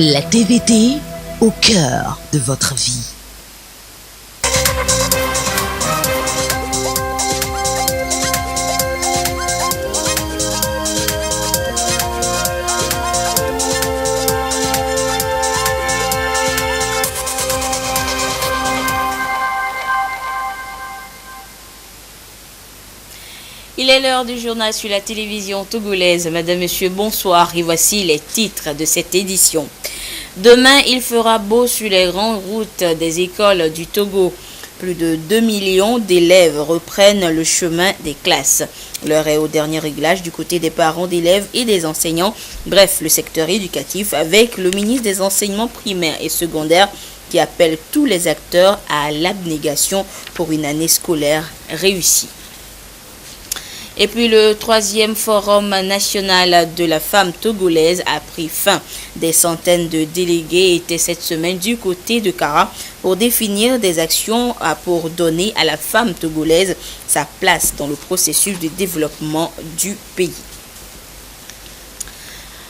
La TVT au cœur de votre vie. Il est l'heure du journal sur la télévision togolaise. Madame, Monsieur, bonsoir et voici les titres de cette édition. Demain, il fera beau sur les grandes routes des écoles du Togo. Plus de 2 millions d'élèves reprennent le chemin des classes. L'heure est au dernier réglage du côté des parents d'élèves et des enseignants. Bref, le secteur éducatif avec le ministre des enseignements primaires et secondaires qui appelle tous les acteurs à l'abnégation pour une année scolaire réussie. Et puis le 3e forum national de la femme togolaise a pris fin. Des centaines de délégués étaient cette semaine du côté de Kara pour définir des actions pour donner à la femme togolaise sa place dans le processus de développement du pays.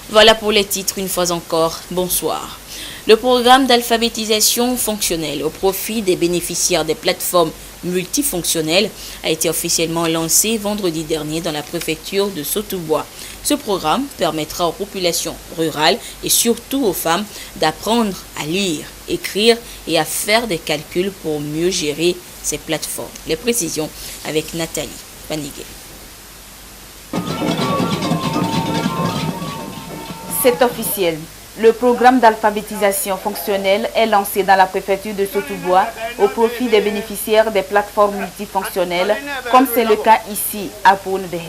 Voilà pour les titres une fois encore. Bonsoir. Le programme d'alphabétisation fonctionnelle au profit des bénéficiaires des plateformes multifonctionnelles a été officiellement lancé vendredi dernier dans la préfecture de Sotoubois. Ce programme permettra aux populations rurales et surtout aux femmes d'apprendre à lire, écrire et à faire des calculs pour mieux gérer ces plateformes. Les précisions avec Nathalie Paniguet. C'est officiel. Le programme d'alphabétisation fonctionnelle est lancé dans la préfecture de Sotoubois au profit des bénéficiaires des plateformes multifonctionnelles, comme c'est le cas ici à Poundehe.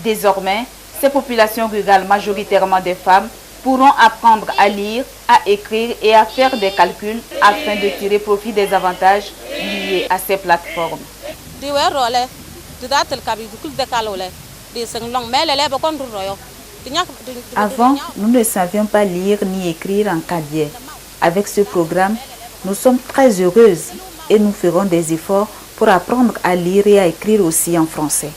Désormais, ces populations rurales, majoritairement des femmes, pourront apprendre à lire, à écrire et à faire des calculs afin de tirer profit des avantages liés à ces plateformes. Avant, nous ne savions pas lire ni écrire en cadien. Avec ce programme, nous sommes très heureuses et nous ferons des efforts pour apprendre à lire et à écrire aussi en français.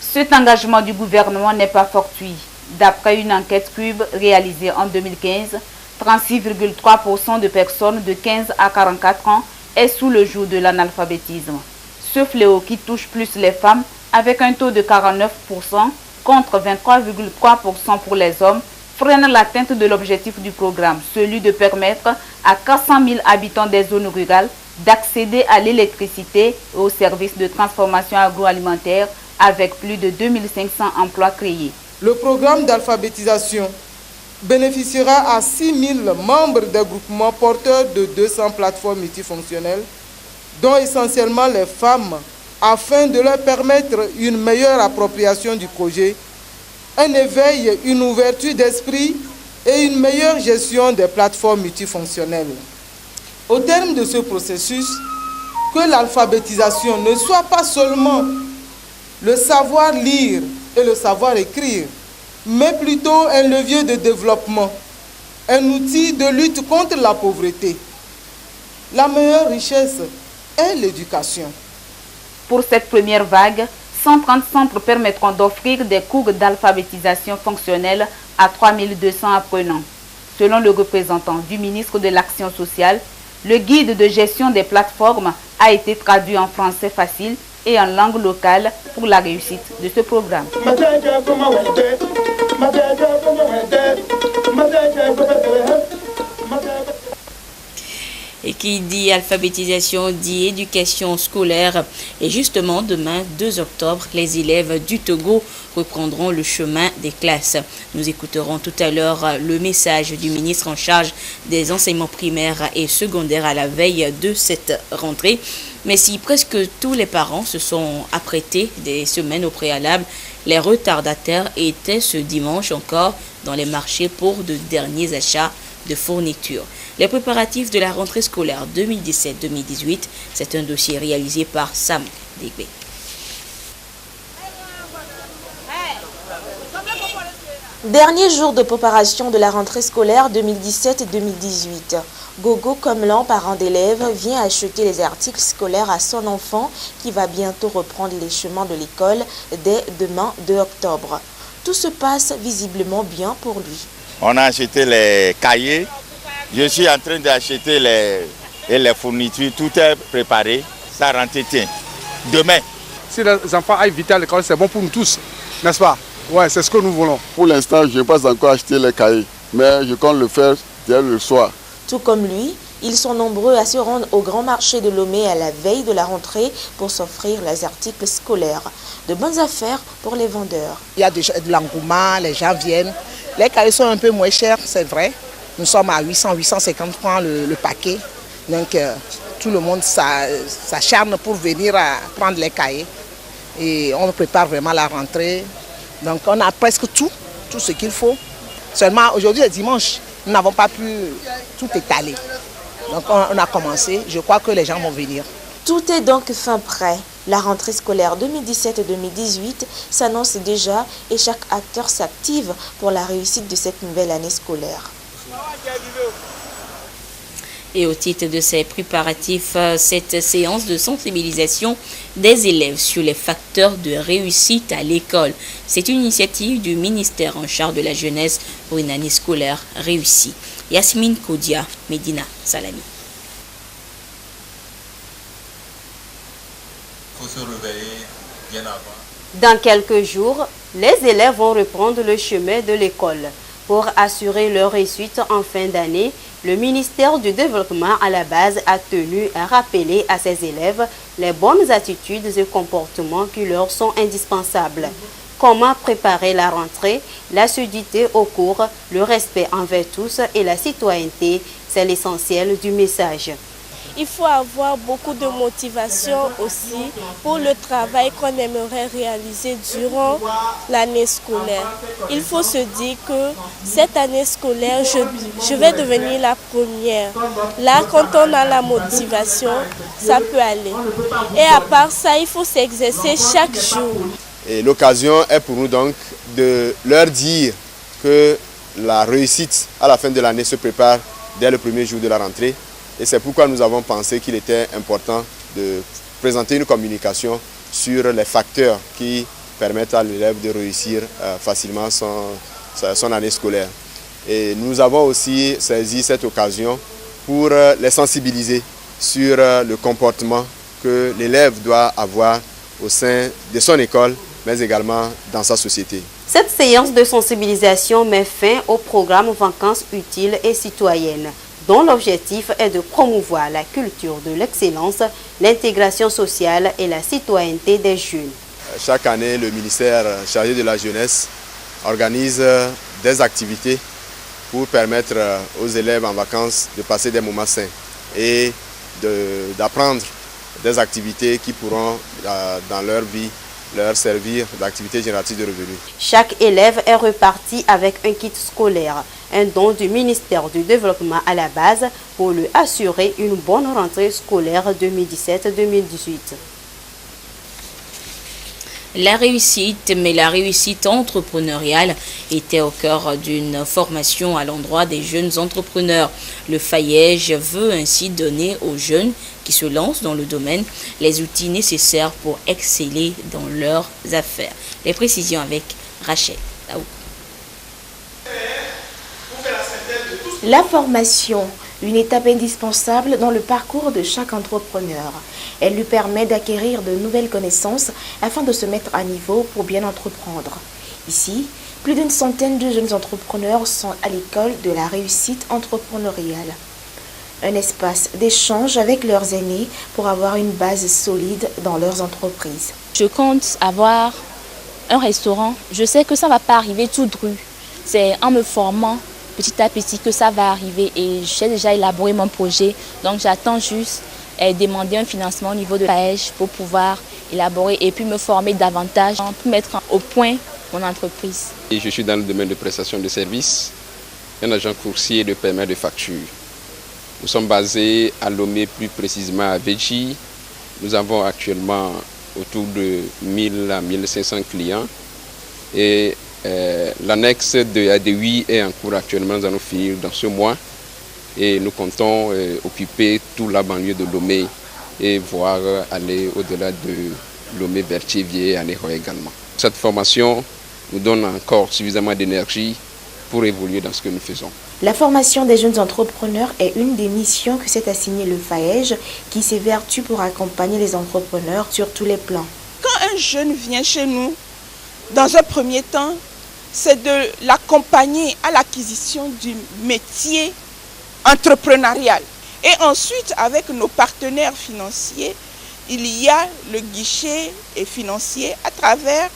Cet engagement du gouvernement n'est pas fortuit. D'après une enquête Cube réalisée en 2015, 36,3% de personnes de 15 à 44 ans est sous le joug de l'analphabétisme. Ce fléau qui touche plus les femmes avec un taux de 49% contre 23,3% pour les hommes, freine l'atteinte de l'objectif du programme, celui de permettre à 400 000 habitants des zones rurales d'accéder à l'électricité et aux services de transformation agroalimentaire avec plus de 2500 emplois créés. Le programme d'alphabétisation bénéficiera à 6 000 membres des groupements porteurs de 200 plateformes multifonctionnelles, dont essentiellement les femmes, afin de leur permettre une meilleure appropriation du projet, un éveil, une ouverture d'esprit et une meilleure gestion des plateformes multifonctionnelles. Au terme de ce processus, que l'alphabétisation ne soit pas seulement le savoir lire et le savoir écrire, mais plutôt un levier de développement, un outil de lutte contre la pauvreté. La meilleure richesse est l'éducation. Pour cette première vague, 130 centres permettront d'offrir des cours d'alphabétisation fonctionnelle à 3200 apprenants. Selon le représentant du ministre de l'Action sociale, le guide de gestion des plateformes a été traduit en français facile et en langue locale pour la réussite de ce programme. Et qui dit alphabétisation dit éducation scolaire. Et justement, demain, 2 octobre, les élèves du Togo reprendront le chemin des classes. Nous écouterons tout à l'heure le message du ministre en charge des enseignements primaires et secondaires à la veille de cette rentrée. Mais si presque tous les parents se sont apprêtés des semaines au préalable, les retardataires étaient ce dimanche encore dans les marchés pour de derniers achats de fournitures. Les préparatifs de la rentrée scolaire 2017-2018, c'est un dossier réalisé par Sam Degbe. Dernier jour de préparation de la rentrée scolaire 2017-2018. Gogo Komlan, parent d'élèves, vient acheter les articles scolaires à son enfant qui va bientôt reprendre les chemins de l'école dès demain 2 octobre. Tout se passe visiblement bien pour lui. On a acheté les cahiers. Je suis en train d'acheter les fournitures. Tout est préparé. Ça rentre demain. Si les enfants aillent vite à l'école, c'est bon pour nous tous, n'est-ce pas? Ouais, c'est ce que nous voulons. Pour l'instant, je n'ai pas encore acheté les cahiers, mais je compte le faire dès le soir. Tout comme lui, ils sont nombreux à se rendre au grand marché de Lomé à la veille de la rentrée pour s'offrir les articles scolaires. De bonnes affaires pour les vendeurs. Il y a de l'engouement, les gens viennent. Les cahiers sont un peu moins chers, c'est vrai. Nous sommes à 800-850 francs le paquet. Donc tout le monde s'acharne pour venir prendre les cahiers. Et on prépare vraiment la rentrée. Donc on a presque tout ce qu'il faut. Seulement aujourd'hui est dimanche, nous n'avons pas pu tout étaler. Donc on a commencé, je crois que les gens vont venir. Tout est donc fin prêt. La rentrée scolaire 2017-2018 s'annonce déjà et chaque acteur s'active pour la réussite de cette nouvelle année scolaire. Et au titre de ces préparatifs, cette séance de sensibilisation des élèves sur les facteurs de réussite à l'école. C'est une initiative du ministère en charge de la jeunesse pour une année scolaire réussie. Yasmine Kodia, Medina Salami. Il faut se réveiller bien avant. Dans quelques jours, les élèves vont reprendre le chemin de l'école. Pour assurer leur réussite en fin d'année, le ministère du Développement à la base a tenu à rappeler à ses élèves les bonnes attitudes et comportements qui leur sont indispensables. Comment préparer la rentrée, l'assiduité au cours, le respect envers tous et la citoyenneté, c'est l'essentiel du message. Il faut avoir beaucoup de motivation aussi pour le travail qu'on aimerait réaliser durant l'année scolaire. Il faut se dire que cette année scolaire, je vais devenir la première. Là, quand on a la motivation, ça peut aller. Et à part ça, il faut s'exercer chaque jour. Et l'occasion est pour nous donc de leur dire que la réussite à la fin de l'année se prépare dès le premier jour de la rentrée. Et c'est pourquoi nous avons pensé qu'il était important de présenter une communication sur les facteurs qui permettent à l'élève de réussir facilement son année scolaire. Et nous avons aussi saisi cette occasion pour les sensibiliser sur le comportement que l'élève doit avoir au sein de son école, mais également dans sa société. Cette séance de sensibilisation met fin au programme Vacances utiles et citoyennes, dont l'objectif est de promouvoir la culture de l'excellence, l'intégration sociale et la citoyenneté des jeunes. Chaque année, le ministère chargé de la jeunesse organise des activités pour permettre aux élèves en vacances de passer des moments sains et d'apprendre des activités qui pourront, dans leur vie, leur servir d'activité génératrice de revenus. Chaque élève est reparti avec un kit scolaire, un don du ministère du Développement à la base pour lui assurer une bonne rentrée scolaire 2017-2018. La réussite entrepreneuriale était au cœur d'une formation à l'endroit des jeunes entrepreneurs. Le FAIEJ veut ainsi donner aux jeunes qui se lancent dans le domaine les outils nécessaires pour exceller dans leurs affaires. Les précisions avec Rachel. La formation, une étape indispensable dans le parcours de chaque entrepreneur. Elle lui permet d'acquérir de nouvelles connaissances afin de se mettre à niveau pour bien entreprendre. Ici, plus d'une centaine de jeunes entrepreneurs sont à l'école de la réussite entrepreneuriale. Un espace d'échange avec leurs aînés pour avoir une base solide dans leurs entreprises. Je compte avoir un restaurant. Je sais que ça ne va pas arriver tout dru. C'est en me formant petit à petit que ça va arriver et j'ai déjà élaboré mon projet. Donc j'attends juste demander un financement au niveau de FAIEJ pour pouvoir élaborer et puis me former davantage pour mettre au point mon entreprise. Et je suis dans le domaine de prestation de services, un agent coursier de paiement de factures. Nous sommes basés à Lomé, plus précisément à Véji. Nous avons actuellement autour de 1000 à 1500 clients. Et l'annexe de ADUI est en cours actuellement, nous allons finir dans ce mois. Et nous comptons occuper toute la banlieue de Lomé et voir aller au-delà de Lomé, Berthier, Vieux et Anéro également. Cette formation nous donne encore suffisamment d'énergie pour évoluer dans ce que nous faisons. La formation des jeunes entrepreneurs est une des missions que s'est assignée le FAEJ, qui s'évertue pour accompagner les entrepreneurs sur tous les plans. Quand un jeune vient chez nous, dans un premier temps, c'est de l'accompagner à l'acquisition du métier entrepreneurial. Et ensuite, avec nos partenaires financiers, il y a le guichet financier à travers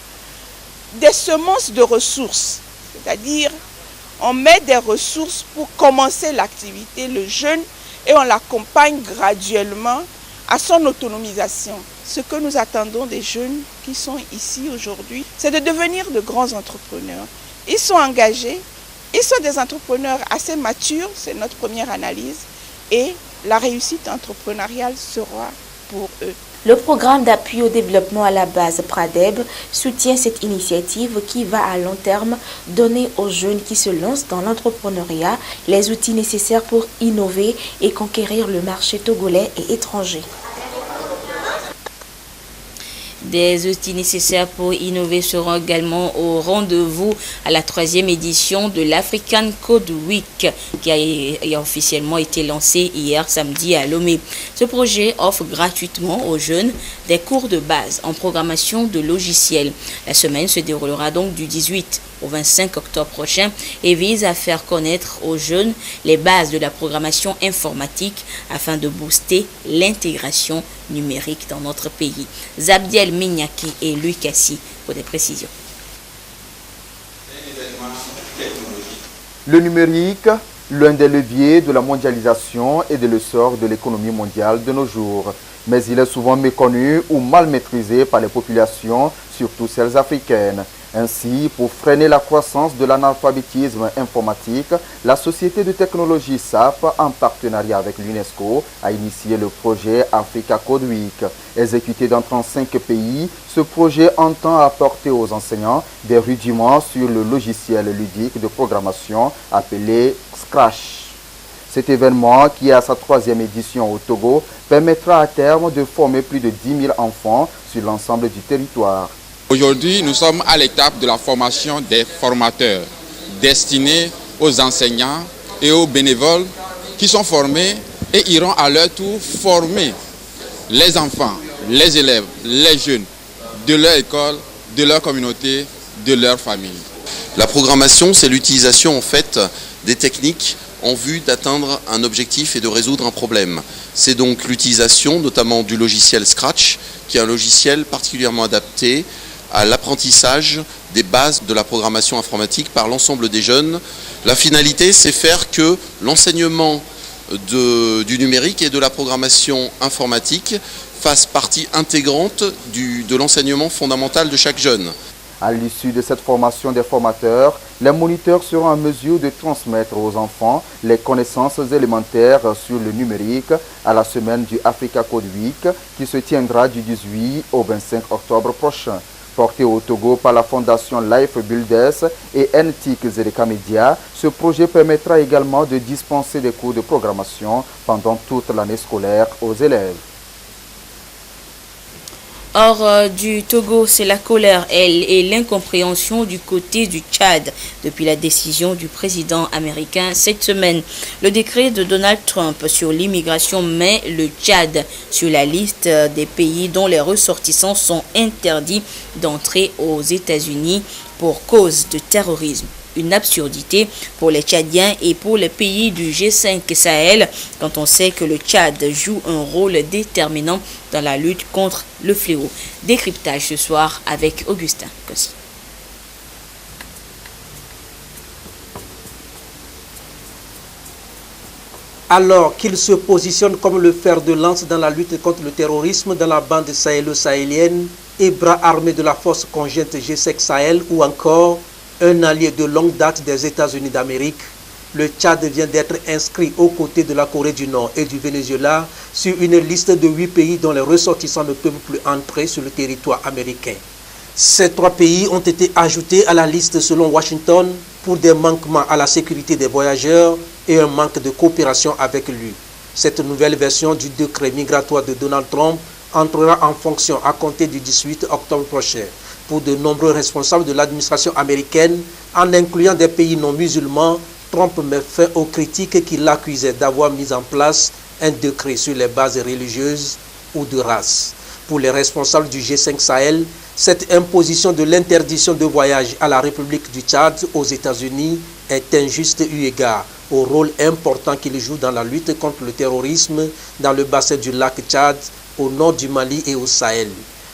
des semences de ressources. C'est-à-dire, on met des ressources pour commencer l'activité, le jeune, et on l'accompagne graduellement à son autonomisation. Ce que nous attendons des jeunes qui sont ici aujourd'hui, c'est de devenir de grands entrepreneurs. Ils sont engagés, ils sont des entrepreneurs assez matures, c'est notre première analyse, et la réussite entrepreneuriale sera pour eux. Le programme d'appui au développement à la base PRADEB soutient cette initiative qui va à long terme donner aux jeunes qui se lancent dans l'entrepreneuriat les outils nécessaires pour innover et conquérir le marché togolais et étranger. Des outils nécessaires pour innover seront également au rendez-vous à la 3e édition de l'African Code Week qui a officiellement été lancée hier samedi à Lomé. Ce projet offre gratuitement aux jeunes des cours de base en programmation de logiciels. La semaine se déroulera donc du 18 au 25 octobre prochain et vise à faire connaître aux jeunes les bases de la programmation informatique afin de booster l'intégration numérique dans notre pays. Zabdiel Mignaki et Louis Cassi pour des précisions. Le numérique, l'un des leviers de la mondialisation et de l'essor de l'économie mondiale de nos jours. Mais il est souvent méconnu ou mal maîtrisé par les populations, surtout celles africaines. Ainsi, pour freiner la croissance de l'analphabétisme informatique, la société de technologie SAP, en partenariat avec l'UNESCO, a initié le projet Africa Code Week. Exécuté dans 35 pays, ce projet entend apporter aux enseignants des rudiments sur le logiciel ludique de programmation appelé Scratch. Cet événement, qui est à sa 3e édition au Togo, permettra à terme de former plus de 10 000 enfants sur l'ensemble du territoire. Aujourd'hui, nous sommes à l'étape de la formation des formateurs, destinés aux enseignants et aux bénévoles qui sont formés et iront à leur tour former les enfants, les élèves, les jeunes de leur école, de leur communauté, de leur famille. La programmation, c'est l'utilisation en fait des techniques en vue d'atteindre un objectif et de résoudre un problème. C'est donc l'utilisation notamment du logiciel Scratch, qui est un logiciel particulièrement adapté à l'apprentissage des bases de la programmation informatique par l'ensemble des jeunes. La finalité, c'est faire que l'enseignement du numérique et de la programmation informatique fasse partie intégrante de l'enseignement fondamental de chaque jeune. À l'issue de cette formation des formateurs, les moniteurs seront en mesure de transmettre aux enfants les connaissances élémentaires sur le numérique à la semaine du Africa Code Week qui se tiendra du 18 au 25 octobre prochain. Porté au Togo par la fondation Life Builders et NTIC Zereka Media, ce projet permettra également de dispenser des cours de programmation pendant toute l'année scolaire aux élèves. Hors du Togo, c'est la colère et l'incompréhension du côté du Tchad depuis la décision du président américain cette semaine. Le décret de Donald Trump sur l'immigration met le Tchad sur la liste des pays dont les ressortissants sont interdits d'entrer aux États-Unis pour cause de terrorisme. Une absurdité pour les Tchadiens et pour les pays du G5 Sahel quand on sait que le Tchad joue un rôle déterminant dans la lutte contre le fléau. Décryptage ce soir avec Augustin Kossi. Alors qu'il se positionne comme le fer de lance dans la lutte contre le terrorisme dans la bande sahélo-sahélienne et bras armé de la force conjointe G5 Sahel ou encore un allié de longue date des États-Unis d'Amérique, le Tchad vient d'être inscrit aux côtés de la Corée du Nord et du Venezuela sur une liste de 8 pays dont les ressortissants ne peuvent plus entrer sur le territoire américain. Ces 3 pays ont été ajoutés à la liste selon Washington pour des manquements à la sécurité des voyageurs et un manque de coopération avec lui. Cette nouvelle version du décret migratoire de Donald Trump entrera en fonction à compter du 18 octobre prochain. Pour de nombreux responsables de l'administration américaine, en incluant des pays non musulmans, Trump met fin aux critiques qui l'accusaient d'avoir mis en place un décret sur les bases religieuses ou de race. Pour les responsables du G5 Sahel, cette imposition de l'interdiction de voyage à la République du Tchad aux États-Unis est injuste eu égard au rôle important qu'il joue dans la lutte contre le terrorisme dans le bassin du lac Tchad, au nord du Mali et au Sahel.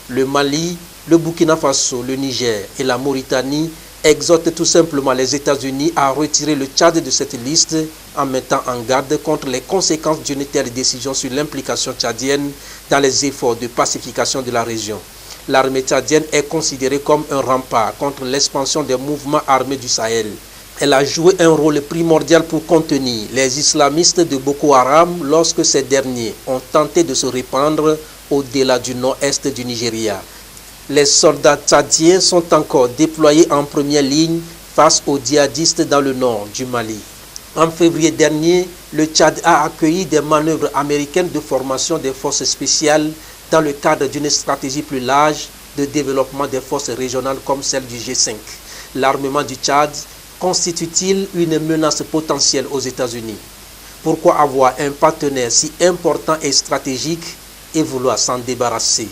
Le Mali, le Burkina Faso, le Niger et la Mauritanie exhortent tout simplement les États-Unis à retirer le Tchad de cette liste en mettant en garde contre les conséquences d'une telle décision sur l'implication tchadienne dans les efforts de pacification de la région. L'armée tchadienne est considérée comme un rempart contre l'expansion des mouvements armés du Sahel. Elle a joué un rôle primordial pour contenir les islamistes de Boko Haram lorsque ces derniers ont tenté de se répandre au-delà du nord-est du Nigeria. Les soldats tchadiens sont encore déployés en première ligne face aux djihadistes dans le nord du Mali. En février dernier, le Tchad a accueilli des manœuvres américaines de formation des forces spéciales dans le cadre d'une stratégie plus large de développement des forces régionales comme celle du G5. L'armement du Tchad constitue-t-il une menace potentielle aux États-Unis? Pourquoi avoir un partenaire si important et stratégique et vouloir s'en débarrasser?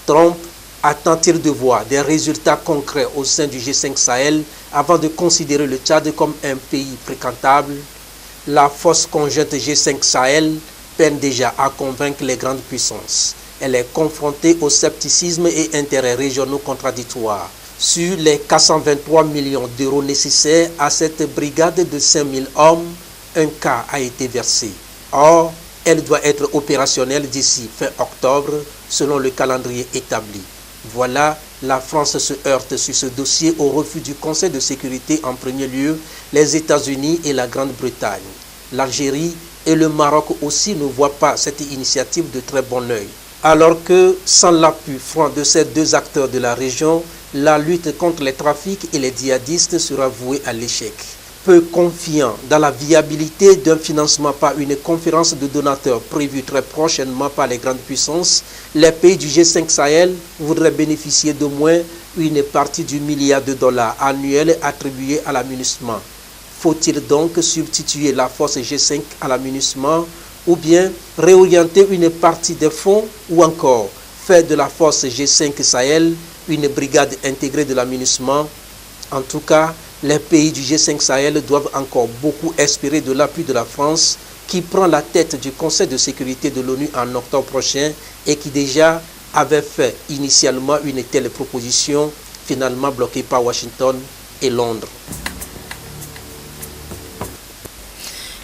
Trump attend-il de voir des résultats concrets au sein du G5 Sahel avant de considérer le Tchad comme un pays fréquentable? La force conjointe G5 Sahel peine déjà à convaincre les grandes puissances. Elle est confrontée au scepticisme et intérêts régionaux contradictoires. Sur les 423 millions d'euros nécessaires à cette brigade de 5000 hommes, un quart a été versé. Or, elle doit être opérationnelle d'ici fin octobre, selon le calendrier établi. Voilà, la France se heurte sur ce dossier au refus du Conseil de sécurité en premier lieu, les États-Unis et la Grande-Bretagne. L'Algérie et le Maroc aussi ne voient pas cette initiative de très bon œil. Alors que, sans l'appui franc de ces deux acteurs de la région, la lutte contre les trafics et les djihadistes sera vouée à l'échec. Peu confiant dans la viabilité d'un financement par une conférence de donateurs prévue très prochainement par les grandes puissances, les pays du G5 Sahel voudraient bénéficier d'au moins une partie du milliard de dollars annuels attribués à la MINUSMA. Faut-il donc substituer la force G5 à la MINUSMA ou bien réorienter une partie des fonds ou encore faire de la force G5 Sahel une brigade intégrée de la MINUSMA? En tout cas, les pays du G5 Sahel doivent encore beaucoup espérer de l'appui de la France qui prend la tête du Conseil de sécurité de l'ONU en octobre prochain et qui déjà avait fait initialement une telle proposition, finalement bloquée par Washington et Londres.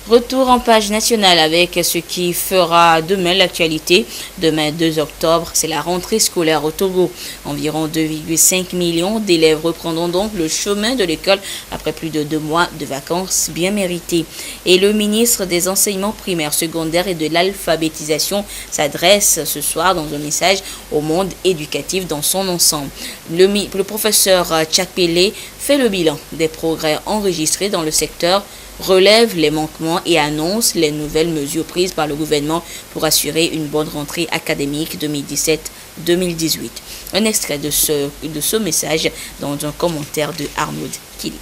Retour en page nationale avec ce qui fera demain l'actualité. Demain 2 octobre, c'est la rentrée scolaire au Togo. Environ 2,5 millions d'élèves reprendront donc le chemin de l'école après plus de 2 mois de vacances bien méritées. Et le ministre des enseignements primaires, secondaires et de l'alphabétisation s'adresse ce soir dans un message au monde éducatif dans son ensemble. Le professeur Tchakpele fait le bilan des progrès enregistrés dans le secteur, relève les manquements et annonce les nouvelles mesures prises par le gouvernement pour assurer une bonne rentrée académique 2017-2018. Un extrait de ce message dans un commentaire de Arnaud Kili.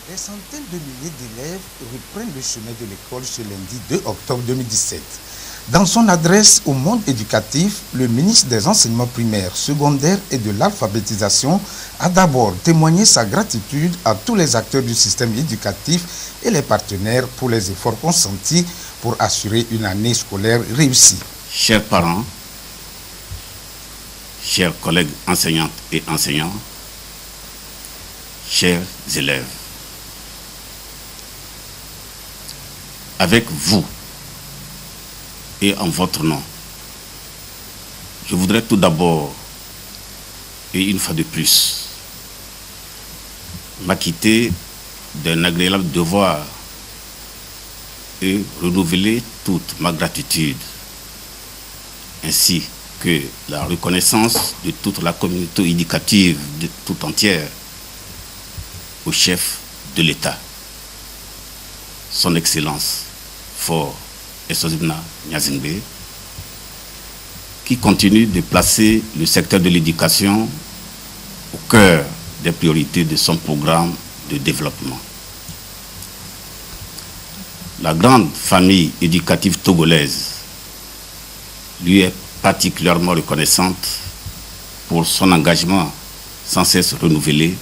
Des centaines de milliers d'élèves reprennent le chemin de l'école ce lundi 2 octobre 2017. Dans son adresse au monde éducatif, le ministre des enseignements primaires, secondaires et de l'alphabétisation a d'abord témoigné sa gratitude à tous les acteurs du système éducatif et les partenaires pour les efforts consentis pour assurer une année scolaire réussie. Chers parents, chers collègues enseignantes et enseignants, chers élèves, avec vous, et en votre nom, je voudrais tout d'abord, et une fois de plus, m'acquitter d'un agréable devoir et renouveler toute ma gratitude, ainsi que la reconnaissance de toute la communauté éducative de tout entière au chef de l'État, son Excellence Fort Esozibna Nyazingbe, qui continue de placer le secteur de l'éducation au cœur des priorités de son programme de développement. La grande famille éducative togolaise lui est particulièrement reconnaissante pour son engagement sans cesse renouvelé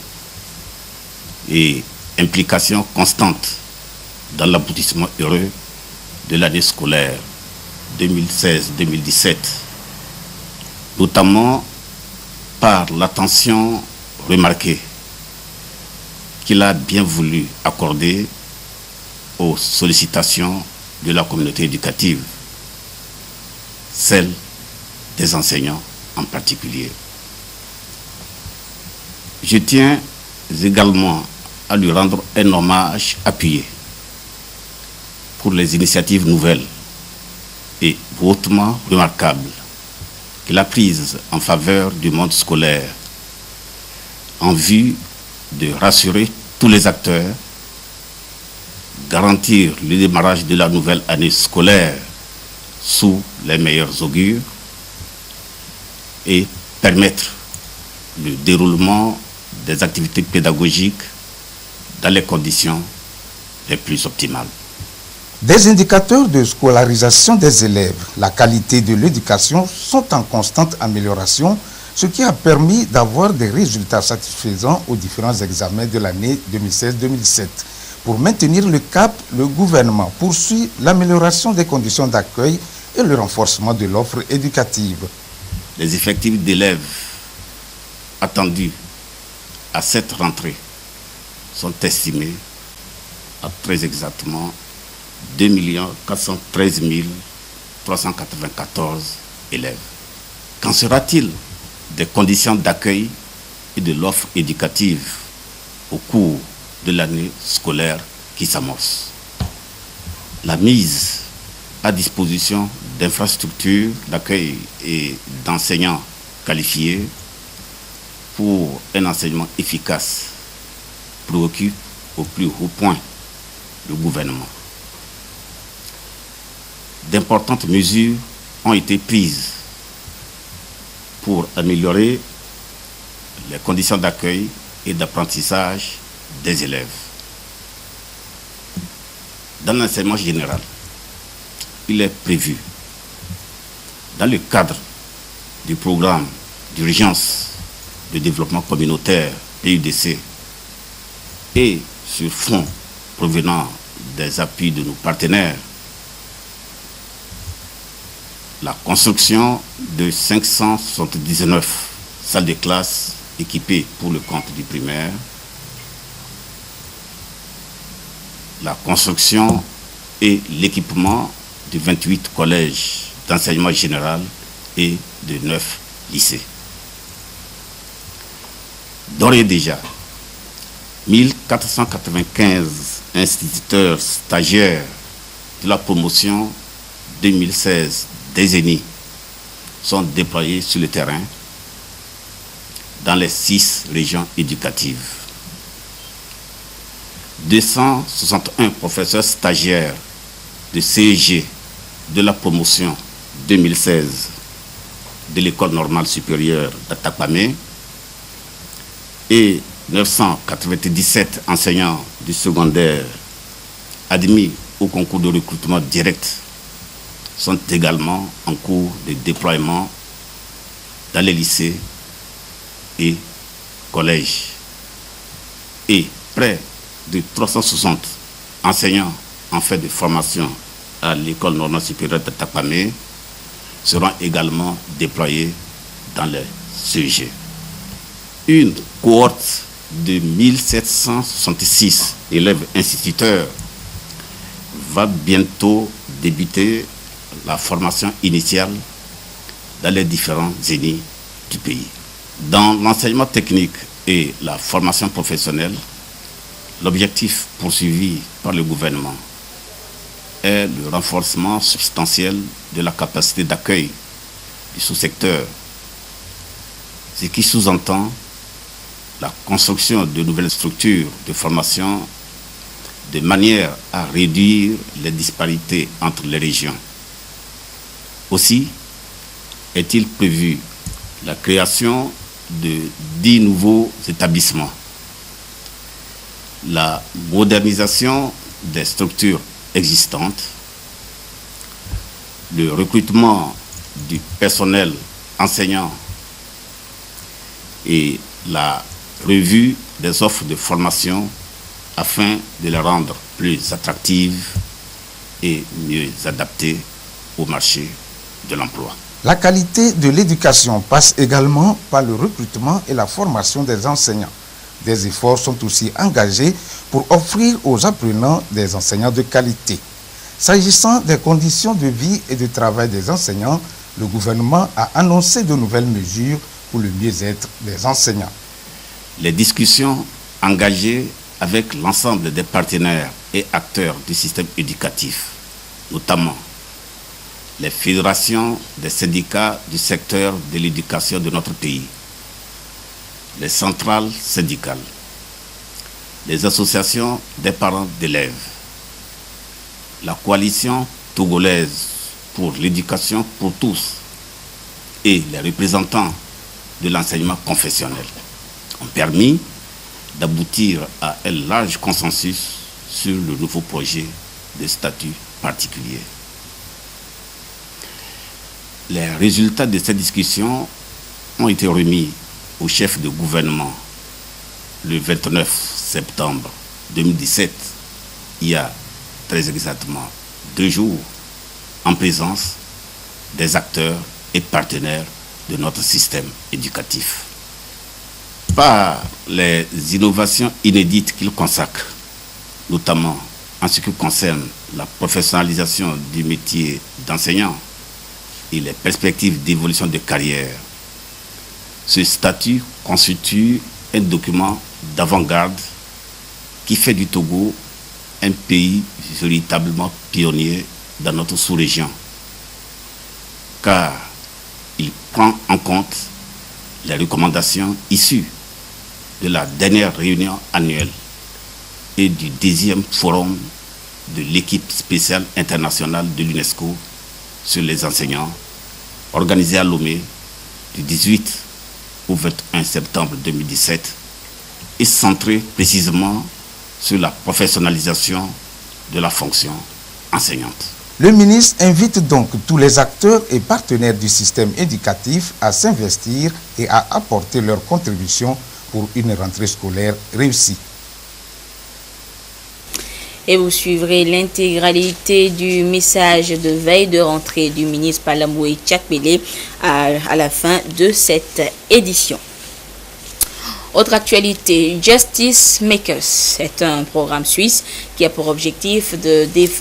et implication constante dans l'aboutissement heureux de l'année scolaire 2016-2017, notamment par l'attention remarquée qu'il a bien voulu accorder aux sollicitations de la communauté éducative, celle des enseignants en particulier. Je tiens également à lui rendre un hommage appuyé pour les initiatives nouvelles et hautement remarquables qu'il a prises en faveur du monde scolaire en vue de rassurer tous les acteurs, garantir le démarrage de la nouvelle année scolaire sous les meilleurs augures et permettre le déroulement des activités pédagogiques dans les conditions les plus optimales. Des indicateurs de scolarisation des élèves, la qualité de l'éducation sont en constante amélioration, ce qui a permis d'avoir des résultats satisfaisants aux différents examens de l'année 2016-2017. Pour maintenir le cap, le gouvernement poursuit l'amélioration des conditions d'accueil et le renforcement de l'offre éducative. Les effectifs d'élèves attendus à cette rentrée sont estimés à très exactement 2 413 394 élèves. Qu'en sera-t-il des conditions d'accueil et de l'offre éducative au cours de l'année scolaire qui s'amorce? La mise à disposition d'infrastructures d'accueil et d'enseignants qualifiés pour un enseignement efficace préoccupe au plus haut point le gouvernement. D'importantes mesures ont été prises pour améliorer les conditions d'accueil et d'apprentissage des élèves. Dans l'enseignement général, il est prévu, dans le cadre du programme d'urgence de développement communautaire PUDC et sur fonds provenant des appuis de nos partenaires, la construction de 579 salles de classe équipées pour le compte du primaire, la construction et l'équipement de 28 collèges d'enseignement général et de 9 lycées. D'ores et déjà, 1495 instituteurs stagiaires de la promotion 2016 des ENI sont déployés sur le terrain dans les 6 régions éducatives. 261 professeurs stagiaires de CEG de la promotion 2016 de l'École normale supérieure d'Atakpamé et 997 enseignants du secondaire admis au concours de recrutement direct sont également en cours de déploiement dans les lycées et collèges. Et près de 360 enseignants en fait de formation à l'École normale supérieure d'Atakpamé seront également déployés dans les CEG. Une cohorte de 1766 élèves instituteurs va bientôt débuter la formation initiale dans les différents ENI du pays. Dans l'enseignement technique et la formation professionnelle, l'objectif poursuivi par le gouvernement est le renforcement substantiel de la capacité d'accueil du sous-secteur, ce qui sous-entend la construction de nouvelles structures de formation de manière à réduire les disparités entre les régions. Aussi, est-il prévu la création de 10 nouveaux établissements, la modernisation des structures existantes, le recrutement du personnel enseignant et la revue des offres de formation afin de les rendre plus attractives et mieux adaptées au marché de l'emploi. La qualité de l'éducation passe également par le recrutement et la formation des enseignants. Des efforts sont aussi engagés pour offrir aux apprenants des enseignants de qualité. S'agissant des conditions de vie et de travail des enseignants, le gouvernement a annoncé de nouvelles mesures pour le mieux-être des enseignants. Les discussions engagées avec l'ensemble des partenaires et acteurs du système éducatif, notamment les fédérations des syndicats du secteur de l'éducation de notre pays, les centrales syndicales, les associations des parents d'élèves, la coalition togolaise pour l'éducation pour tous et les représentants de l'enseignement confessionnel ont permis d'aboutir à un large consensus sur le nouveau projet de statut particulier. Les résultats de cette discussion ont été remis au chef de gouvernement le 29 septembre 2017, il y a très exactement 2 jours, en présence des acteurs et partenaires de notre système éducatif. Par les innovations inédites qu'il consacre, notamment en ce qui concerne la professionnalisation du métier d'enseignant et les perspectives d'évolution de carrière, ce statut constitue un document d'avant-garde qui fait du Togo un pays véritablement pionnier dans notre sous-région, car il prend en compte les recommandations issues de la dernière réunion annuelle et du 10e forum de l'équipe spéciale internationale de l'UNESCO sur les enseignants, organisé à Lomé du 18 au 21 septembre 2017 et centré précisément sur la professionnalisation de la fonction enseignante. Le ministre invite donc tous les acteurs et partenaires du système éducatif à s'investir et à apporter leur contribution pour une rentrée scolaire réussie. Et vous suivrez l'intégralité du message de veille de rentrée du ministre Palamoué Tchakpele à la fin de cette édition. Autre actualité, Justice Makers est un programme suisse qui a pour objectif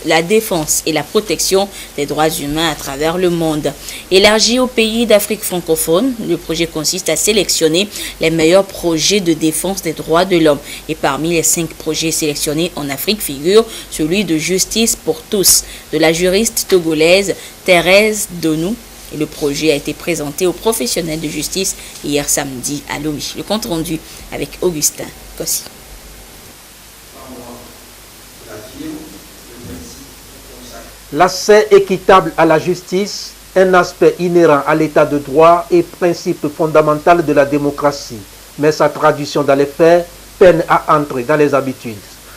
la défense et la protection des droits humains à travers le monde. Élargi aux pays d'Afrique francophone, le projet consiste à sélectionner les meilleurs projets de défense des droits de l'homme. Et parmi les 5 projets sélectionnés en Afrique figure celui de Justice pour tous, de la juriste togolaise Thérèse Donou. Et le projet a été présenté aux professionnels de justice hier samedi à Lomé. Le compte rendu avec Augustin Kossi. L'accès équitable à la justice, un aspect inhérent à l'état de droit et principe fondamental de la démocratie, mais sa traduction dans les faits peine à entrer dans les habitudes.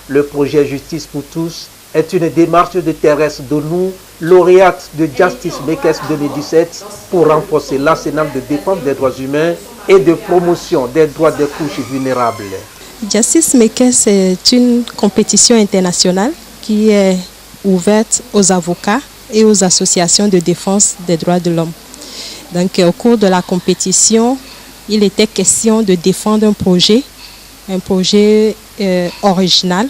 Le projet Justice pour tous est une démarche de Thérèse Donou, lauréate de Justice Makers 2017, pour renforcer l'arsenal de défense des droits humains et de promotion des droits des couches vulnérables. Justice Makers est une compétition internationale qui est ouverte aux avocats et aux associations de défense des droits de l'homme. Donc, au cours de la compétition, il était question de défendre un projet original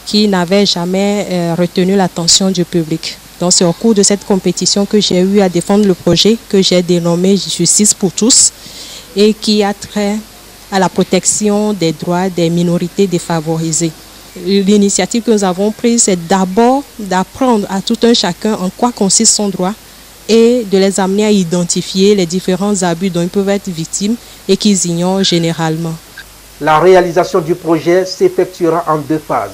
qui n'avait jamais retenu l'attention du public. Donc c'est au cours de cette compétition que j'ai eu à défendre le projet que j'ai dénommé Justice pour tous et qui a trait à la protection des droits des minorités défavorisées. L'initiative que nous avons prise, c'est d'abord d'apprendre à tout un chacun en quoi consiste son droit et de les amener à identifier les différents abus dont ils peuvent être victimes et qu'ils ignorent généralement. La réalisation du projet s'effectuera en 2 phases.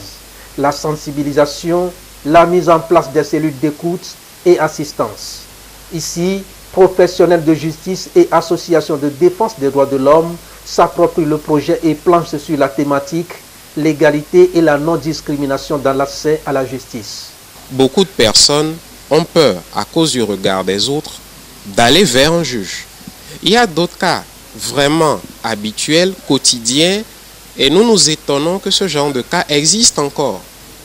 La sensibilisation, la mise en place des cellules d'écoute et assistance. Ici, Professionnels de justice et associations de défense des droits de l'homme s'approprient le projet et planchent sur la thématique l'égalité et la non-discrimination dans l'accès à la justice. Beaucoup de personnes ont peur, à cause du regard des autres, d'aller vers un juge. Il y a d'autres cas vraiment habituels, quotidiens, et nous nous étonnons que ce genre de cas existe encore.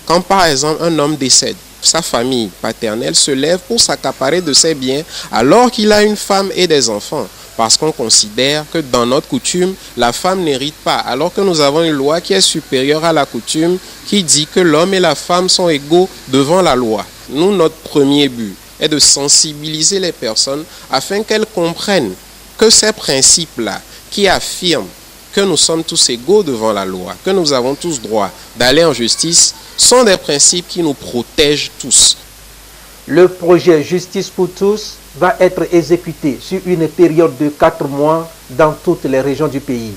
Quand par exemple un homme décède, sa famille paternelle se lève pour s'accaparer de ses biens alors qu'il a une femme et des enfants. Parce qu'on considère que dans notre coutume, la femme n'hérite pas, alors que nous avons une loi qui est supérieure à la coutume, qui dit que l'homme et la femme sont égaux devant la loi. Nous, notre premier but est de sensibiliser les personnes afin qu'elles comprennent que ces principes-là, qui affirment que nous sommes tous égaux devant la loi, que nous avons tous droit d'aller en justice, sont des principes qui nous protègent tous. Le projet Justice pour tous va être exécuté sur une période de 4 mois dans toutes les régions du pays.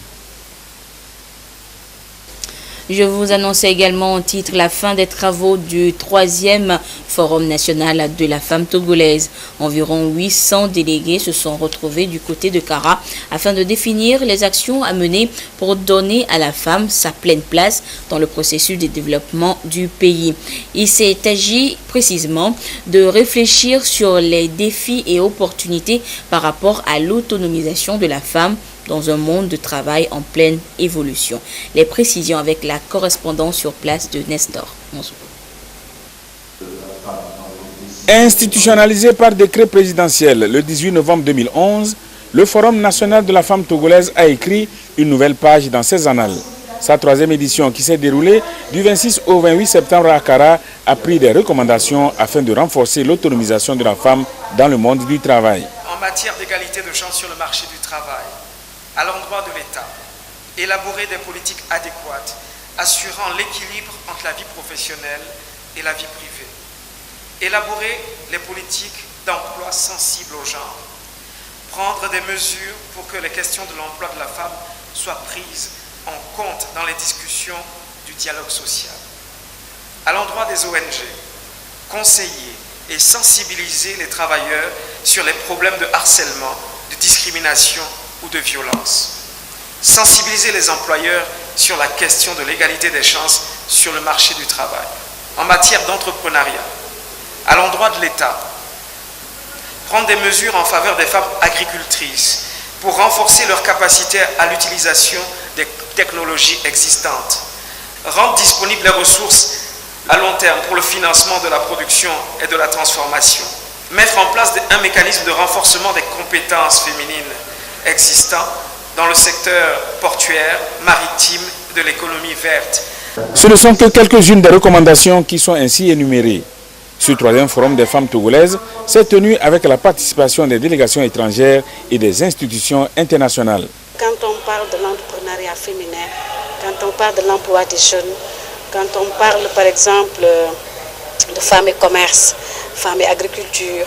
Je vous annonçais également en titre la fin des travaux du 3e Forum national de la femme togolaise. Environ 800 délégués se sont retrouvés du côté de Kara afin de définir les actions à mener pour donner à la femme sa pleine place dans le processus de développement du pays. Il s'est agi précisément de réfléchir sur les défis et opportunités par rapport à l'autonomisation de la femme dans un monde de travail en pleine évolution. Les précisions avec la correspondance sur place de Nestor. Institutionnalisé par décret présidentiel le 18 novembre 2011, le Forum national de la femme togolaise a écrit une nouvelle page dans ses annales. Sa 3e édition, qui s'est déroulée du 26 au 28 septembre à Accra, a pris des recommandations afin de renforcer l'autonomisation de la femme dans le monde du travail. En matière d'égalité de chance sur le marché du travail, à l'endroit de l'État, élaborer des politiques adéquates, assurant l'équilibre entre la vie professionnelle et la vie privée. Élaborer les politiques d'emploi sensibles au genre. Prendre des mesures pour que les questions de l'emploi de la femme soient prises en compte dans les discussions du dialogue social. À l'endroit des ONG, conseiller et sensibiliser les travailleurs sur les problèmes de harcèlement, de discrimination ou de violence. Sensibiliser les employeurs sur la question de l'égalité des chances sur le marché du travail. En matière d'entrepreneuriat, à l'endroit de l'État, prendre des mesures en faveur des femmes agricultrices pour renforcer leur capacité à l'utilisation des technologies existantes. Rendre disponibles les ressources à long terme pour le financement de la production et de la transformation. Mettre en place un mécanisme de renforcement des compétences féminines existants dans le secteur portuaire, maritime, de l'économie verte. Ce ne sont que quelques-unes des recommandations qui sont ainsi énumérées. Ce 3e Forum des femmes togolaises s'est tenu avec la participation des délégations étrangères et des institutions internationales. Quand on parle de l'entrepreneuriat féminin, quand on parle de l'emploi des jeunes, quand on parle par exemple de femmes et commerce, femmes et agriculture,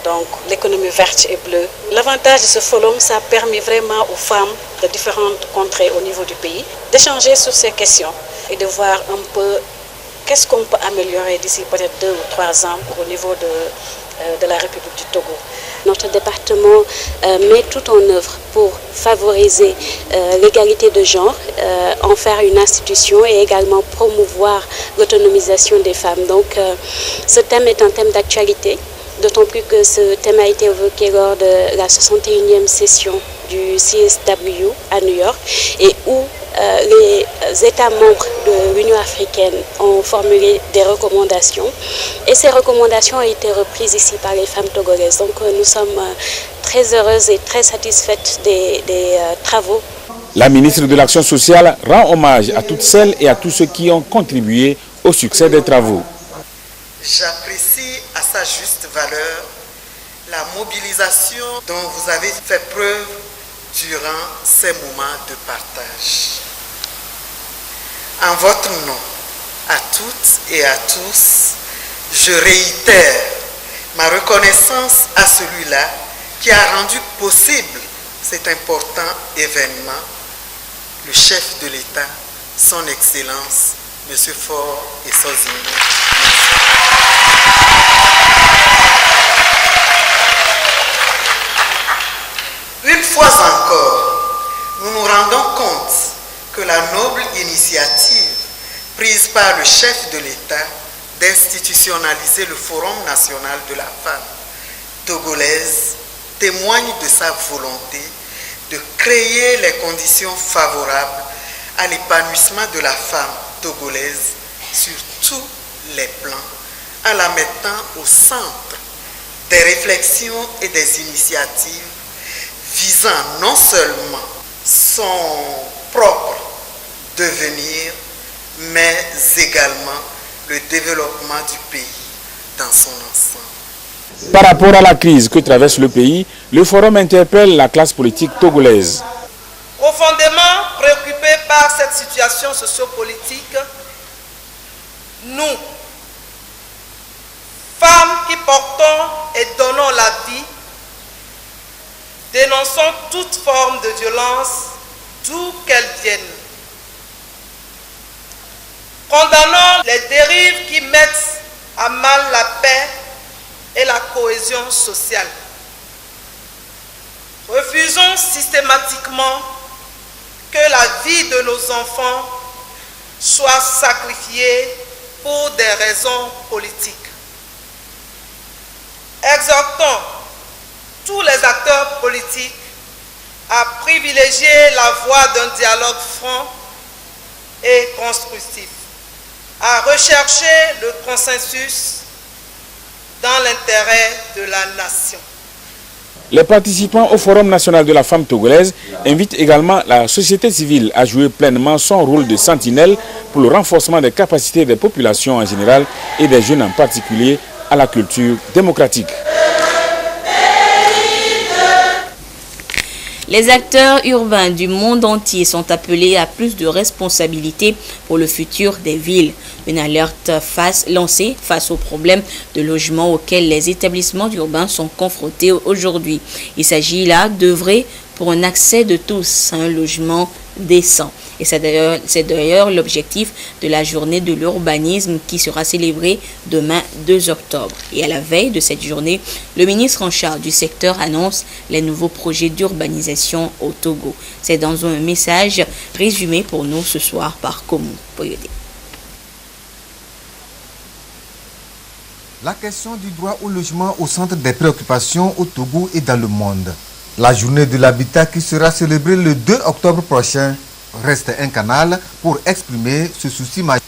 donc l'économie verte et bleue. L'avantage de ce forum, ça a permis vraiment aux femmes de différentes contrées au niveau du pays d'échanger sur ces questions et de voir un peu qu'est-ce qu'on peut améliorer d'ici peut-être 2 ou 3 ans au niveau de la République du Togo. Notre département met tout en œuvre pour favoriser l'égalité de genre, en faire une institution et également promouvoir l'autonomisation des femmes. Donc ce thème est un thème d'actualité. D'autant plus que ce thème a été évoqué lors de la 61e session du CSW à New York et où les États membres de l'Union africaine ont formulé des recommandations et ces recommandations ont été reprises ici par les femmes togolaises. Donc nous sommes très heureuses et très satisfaites des travaux. La ministre de l'Action sociale rend hommage à toutes celles et à tous ceux qui ont contribué au succès des travaux. J'apprécie à sa juste valeur la mobilisation dont vous avez fait preuve durant ces moments de partage. En votre nom, à toutes et à tous, je réitère ma reconnaissance à celui-là qui a rendu possible cet important événement, le chef de l'État, son Excellence, M. Faure Essozingo. que la noble initiative prise par le chef de l'État d'institutionnaliser le Forum national de la femme togolaise témoigne de sa volonté de créer les conditions favorables à l'épanouissement de la femme togolaise sur tous les plans, en la mettant au centre des réflexions et des initiatives visant non seulement son propre devenir, mais également le développement du pays dans son ensemble. Par rapport à la crise que traverse le pays, le forum interpelle la classe politique togolaise. Profondément préoccupés par cette situation sociopolitique, nous, femmes qui portons et donnons la vie, dénonçons toute forme de violence, d'où qu'elle vienne. Condamnons les dérives qui mettent à mal la paix et la cohésion sociale. Refusons systématiquement que la vie de nos enfants soit sacrifiée pour des raisons politiques. Exhortons tous les acteurs politiques à privilégier la voie d'un dialogue franc et constructif, à rechercher le consensus dans l'intérêt de la nation. Les participants au Forum national de la femme togolaise invitent également la société civile à jouer pleinement son rôle de sentinelle pour le renforcement des capacités des populations en général et des jeunes en particulier à la culture démocratique. Les acteurs urbains du monde entier sont appelés à plus de responsabilités pour le futur des villes. Une alerte lancée face aux problèmes de logement auxquels les établissements urbains sont confrontés aujourd'hui. Il s'agit là d'œuvrer pour un accès de tous à un logement décent. Et c'est d'ailleurs l'objectif de la journée de l'urbanisme qui sera célébrée demain 2 octobre. Et à la veille de cette journée, le ministre en charge du secteur annonce les nouveaux projets d'urbanisation au Togo. C'est dans un message résumé pour nous ce soir par Komu Poyode. La question du droit au logement au centre des préoccupations au Togo et dans le monde. La journée de l'habitat qui sera célébrée le 2 octobre prochain reste un canal pour exprimer ce souci majeur.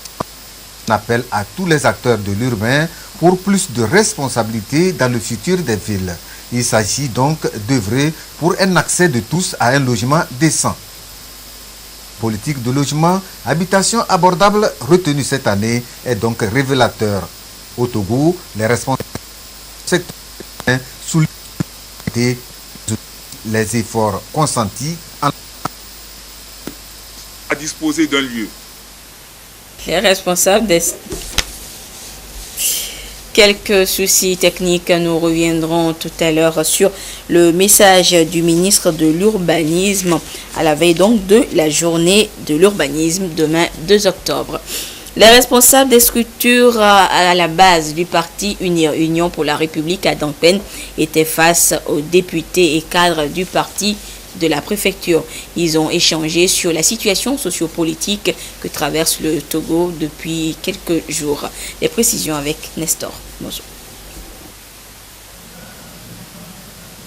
On appelle à tous les acteurs de l'urbain pour plus de responsabilité dans le futur des villes. Il s'agit donc d'œuvrer pour un accès de tous à un logement décent. Politique de logement, habitation abordable retenue cette année est donc révélateur. Au Togo, les responsables soulignent les efforts consentis à disposer d'un lieu. Les responsables des quelques soucis techniques, nous reviendrons tout à l'heure sur le message du ministre de l'Urbanisme à la veille donc de la journée de l'urbanisme demain 2 octobre. Les responsables des structures à la base du parti Union pour la République à Dankpen étaient face aux députés et cadres du parti de la préfecture. Ils ont échangé sur la situation sociopolitique que traverse le Togo depuis quelques jours. Les précisions avec Nestor. Bonjour.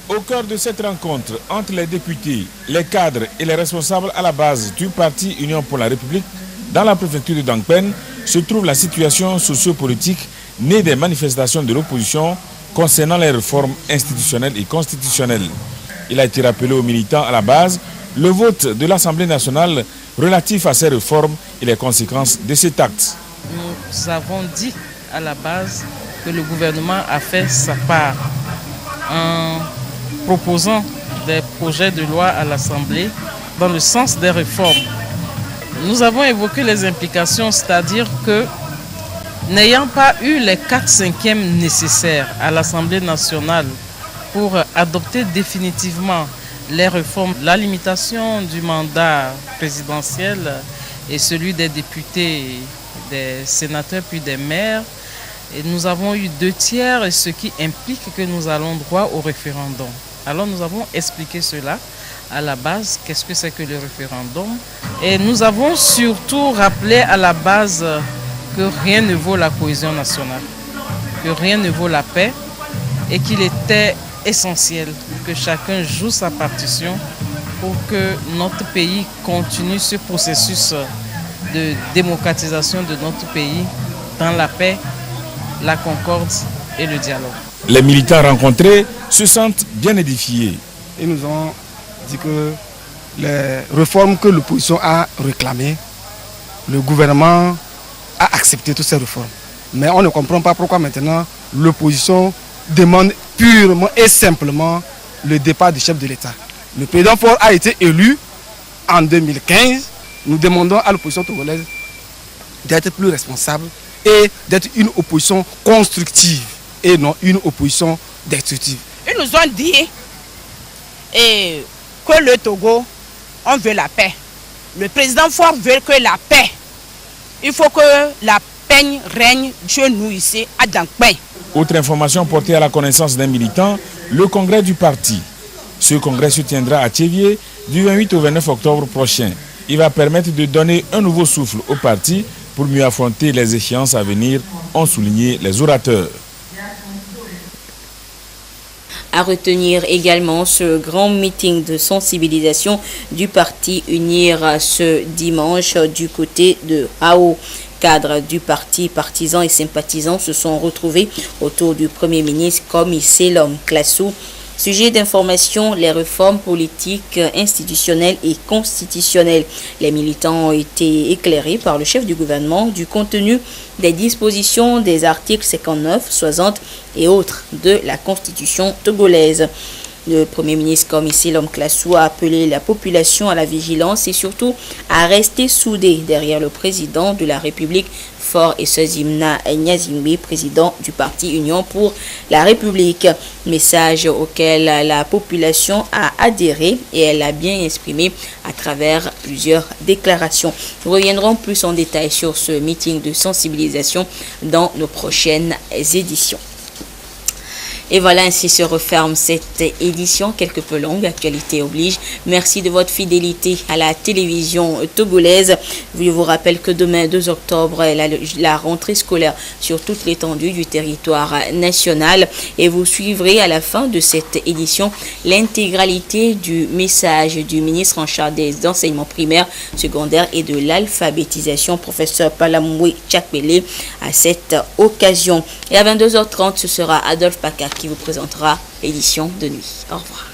Au cœur de cette rencontre entre les députés, les cadres et les responsables à la base du parti Union pour la République, dans la préfecture de Dankpen, se trouve la situation sociopolitique née des manifestations de l'opposition concernant les réformes institutionnelles et constitutionnelles. Il a été rappelé aux militants à la base le vote de l'Assemblée nationale relatif à ces réformes et les conséquences de cet acte. Nous avons dit à la base que le gouvernement a fait sa part en proposant des projets de loi à l'Assemblée dans le sens des réformes. Nous avons évoqué les implications, c'est-à-dire que n'ayant pas eu les 4/5 nécessaires à l'Assemblée nationale pour adopter définitivement les réformes, la limitation du mandat présidentiel et celui des députés, des sénateurs puis des maires, et nous avons eu 2/3, ce qui implique que nous allons droit au référendum. Alors nous avons expliqué cela à la base, qu'est-ce que c'est que le référendum. Et nous avons surtout rappelé à la base que rien ne vaut la cohésion nationale, que rien ne vaut la paix et qu'il était essentiel que chacun joue sa partition pour que notre pays continue ce processus de démocratisation de notre pays dans la paix, la concorde et le dialogue. Les militants rencontrés se sentent bien édifiés. Ils nous ont dit que les réformes que l'opposition a réclamées, le gouvernement a accepté toutes ces réformes. Mais on ne comprend pas pourquoi maintenant l'opposition demande purement et simplement le départ du chef de l'État. Le président Faure a été élu en 2015. Nous demandons à l'opposition togolaise d'être plus responsable et d'être une opposition constructive et non une opposition destructive. Ils nous ont dit que le Togo, on veut la paix. Le président Faure veut que la paix. Il faut que la paix règne chez nous ici à Dankpé. Autre information portée à la connaissance d'un militant, le congrès du parti. Ce congrès se tiendra à Tchévier du 28 au 29 octobre prochain. Il va permettre de donner un nouveau souffle au parti pour mieux affronter les échéances à venir, ont souligné les orateurs. À retenir également ce grand meeting de sensibilisation du parti Unir ce dimanche du côté de Hao. Cadres du parti, partisans et sympathisants se sont retrouvés autour du Premier ministre Komi Selom Klassou. Sujet d'information, les réformes politiques, institutionnelles et constitutionnelles. Les militants ont été éclairés par le chef du gouvernement du contenu des dispositions des articles 59, 60 et autres de la Constitution togolaise. Le Premier ministre Komi Selom Klassou a appelé la population à la vigilance et surtout à rester soudée derrière le président de la République, Faure Essozimna Gnazingbe, président du parti Union pour la République. Message auquel la population a adhéré et elle a bien exprimé à travers plusieurs déclarations. Nous reviendrons plus en détail sur ce meeting de sensibilisation dans nos prochaines éditions. Et voilà, ainsi se referme cette édition, quelque peu longue, actualité oblige. Merci de votre fidélité à la télévision togolaise. Je vous rappelle que demain, 2 octobre, la rentrée scolaire sur toute l'étendue du territoire national. Et vous suivrez à la fin de cette édition l'intégralité du message du ministre en charge des enseignements primaires, secondaires et de l'alphabétisation, professeur Palamwe Tchakpele, à cette occasion. Et à 22h30, ce sera Adolphe Paca qui vous présentera l'édition de nuit. Au revoir.